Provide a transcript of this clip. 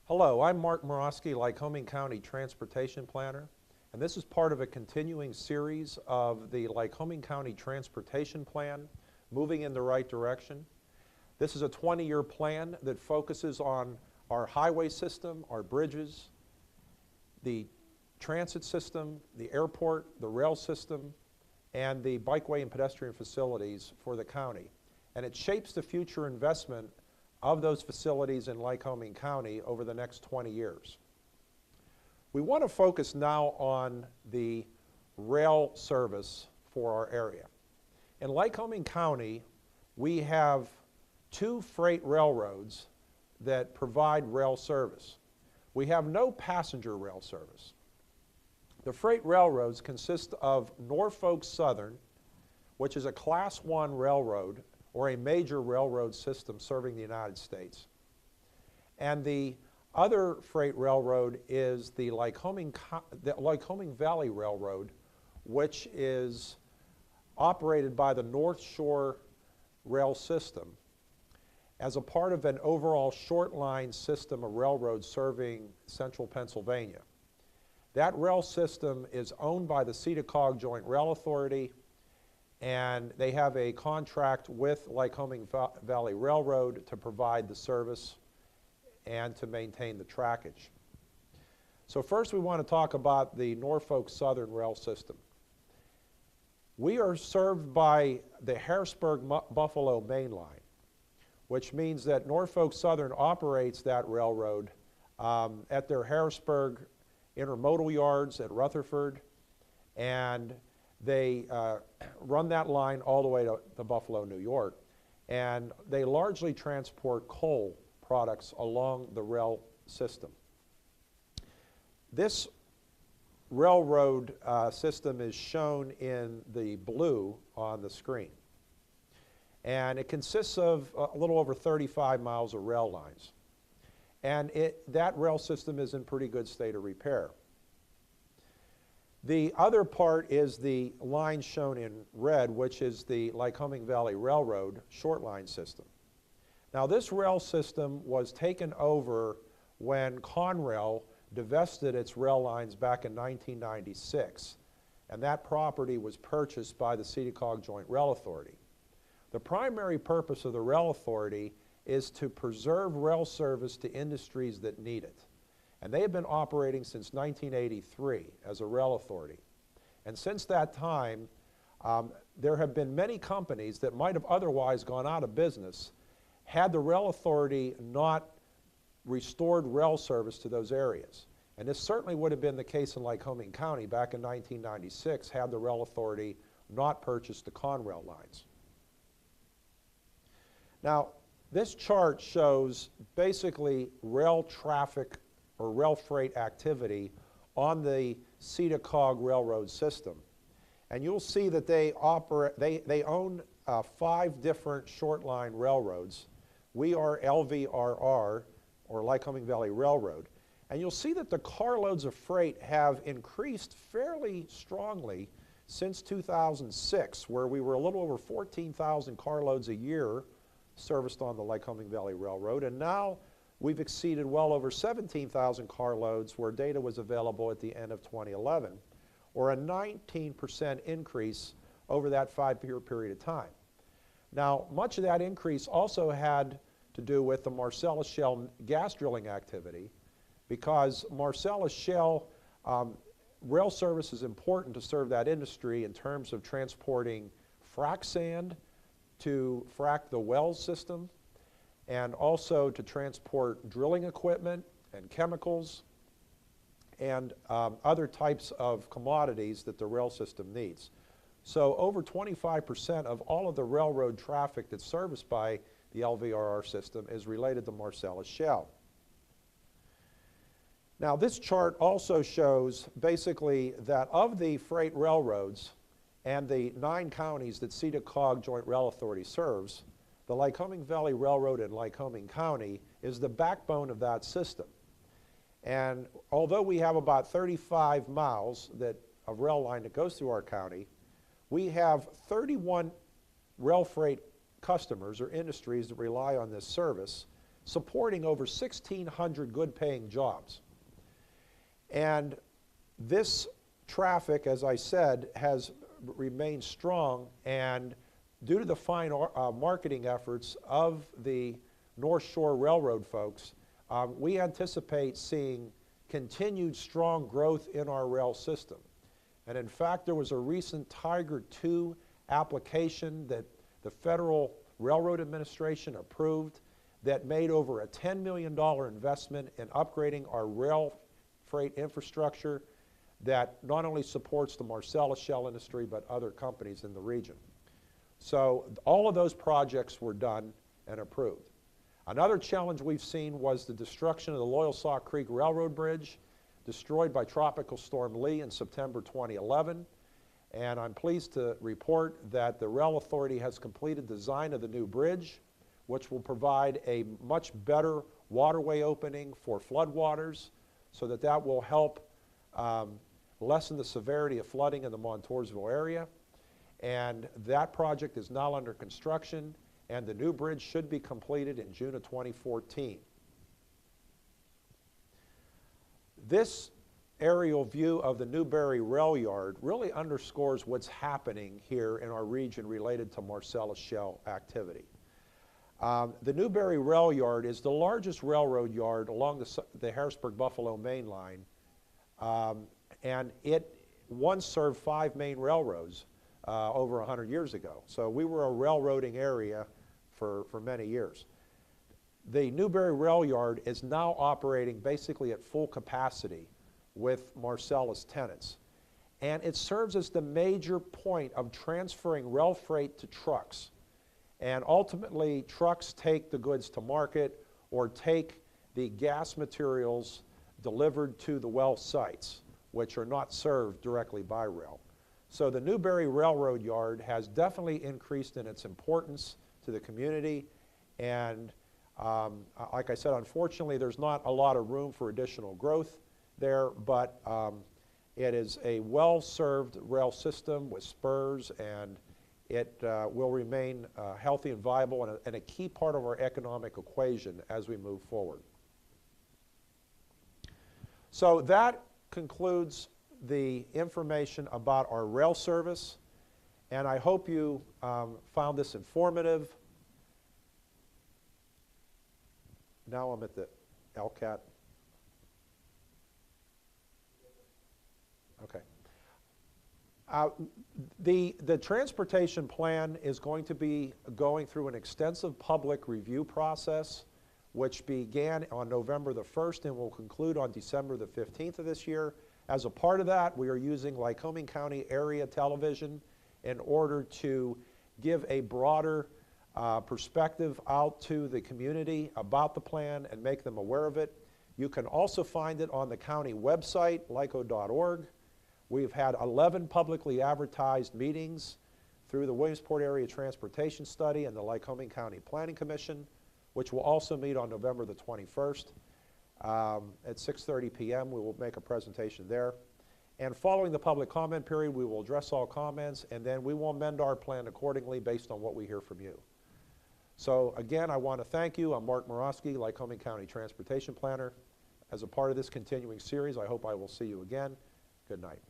Hello, I'm Mark Murawski, Lycoming County Transportation Planner, and this is part of a continuing series of the Lycoming County Transportation Plan, moving in the right direction. This is a 20-year plan that focuses on our highway system, our bridges, the transit system, the airport, the rail system, and the bikeway and pedestrian facilities for the county. And it shapes the future investment of those facilities in Lycoming County over the next 20 years. We want to focus now on the rail service for our area. In Lycoming County, we have two freight railroads that provide rail service. We have no passenger rail service. The freight railroads consist of Norfolk Southern, which is a Class 1 railroad or a major railroad system serving the United States. And the other freight railroad is the Lycoming Valley Railroad, which is operated by the North Shore Rail System as a part of an overall short line system of railroads serving central Pennsylvania. That rail system is owned by the Cedar-Cog Joint Rail Authority, and they have a contract with Lycoming Valley Railroad to provide the service and to maintain the trackage. So first we want to talk about the Norfolk Southern Rail System. We are served by the Harrisburg-Buffalo Main Line, which means that Norfolk Southern operates that railroad at their Harrisburg intermodal yards at Rutherford, and they run that line all the way to Buffalo, New York, and they largely transport coal products along the rail system. This railroad system is shown in the blue on the screen, and it consists of a little over 35 miles of rail lines, and that rail system is in pretty good state of repair. The other part is the line shown in red, which is the Lycoming Valley Railroad short line system. Now this rail system was taken over when Conrail divested its rail lines back in 1996, and that property was purchased by the Cedar-Cog Joint Rail Authority. The primary purpose of the rail authority is to preserve rail service to industries that need it. And they have been operating since 1983 as a rail authority. And since that time, there have been many companies that might have otherwise gone out of business had the rail authority not restored rail service to those areas. And this certainly would have been the case in Lycoming County back in 1996 had the rail authority not purchased the Conrail lines. Now, this chart shows basically rail traffic or rail freight activity on the Cedar-Cog Railroad system. And you'll see that they own 5 different short line railroads. We are LVRR, or Lycoming Valley Railroad. And you'll see that the carloads of freight have increased fairly strongly since 2006, where we were a little over 14,000 carloads a year serviced on the Lycoming Valley Railroad, and now we've exceeded well over 17,000 carloads where data was available at the end of 2011, or a 19% increase over that 5-year period of time. Now, much of that increase also had to do with the Marcellus Shale gas drilling activity, because Marcellus Shale rail service is important to serve that industry in terms of transporting frac sand to frac the wells system, and also to transport drilling equipment and chemicals and other types of commodities that the rail system needs. So over 25% of all of the railroad traffic that's serviced by the LVRR system is related to Marcellus Shale. Now this chart also shows basically that of the freight railroads and the 9 counties that Cedar-Cog Joint Rail Authority serves, the Lycoming Valley Railroad in Lycoming County is the backbone of that system. And although we have about 35 miles of rail line that goes through our county, we have 31 rail freight customers or industries that rely on this service supporting over 1,600 good-paying jobs. And this traffic, as I said, has remained strong, and due to the fine marketing efforts of the North Shore Railroad folks, we anticipate seeing continued strong growth in our rail system. And in fact, there was a recent Tiger II application that the Federal Railroad Administration approved that made over a $10 million investment in upgrading our rail freight infrastructure that not only supports the Marcellus Shell industry, but other companies in the region. So all of those projects were done and approved. Another challenge we've seen was the destruction of the Loyalsaw Creek Railroad Bridge, destroyed by Tropical Storm Lee in September 2011. And I'm pleased to report that the Rail Authority has completed design of the new bridge, which will provide a much better waterway opening for floodwaters, so that will help lessen the severity of flooding in the Montoursville area. And that project is now under construction, and the new bridge should be completed in June of 2014. This aerial view of the Newberry Rail Yard really underscores what's happening here in our region related to Marcellus Shell activity. The Newberry Rail Yard is the largest railroad yard along the Harrisburg-Buffalo main line, and it once served 5 main railroads over 100 years ago. So we were a railroading area for many years. The Newberry Rail Yard is now operating basically at full capacity with Marcellus tenants. And it serves as the major point of transferring rail freight to trucks. And ultimately, trucks take the goods to market or take the gas materials delivered to the well sites, which are not served directly by rail. So the Newberry Railroad Yard has definitely increased in its importance to the community. And like I said, unfortunately, there's not a lot of room for additional growth there, but it is a well-served rail system with spurs, and it will remain healthy and viable and a key part of our economic equation as we move forward. So that concludes the information about our rail service, and I hope you found this informative. Now I'm at the LCAT. Okay. The transportation plan is going to be going through an extensive public review process, which began on November the 1st and will conclude on December the 15th of this year. As a part of that, we are using Lycoming County area television in order to give a broader perspective out to the community about the plan and make them aware of it. You can also find it on the county website, lyco.org. We've had 11 publicly advertised meetings through the Williamsport Area Transportation Study and the Lycoming County Planning Commission, which will also meet on November the 21st. At 6:30 p.m. we will make a presentation there. And following the public comment period, we will address all comments, and then we will amend our plan accordingly based on what we hear from you. So again, I want to thank you. I'm Mark Murawski, Lycoming County Transportation Planner. As a part of this continuing series, I hope I will see you again. Good night.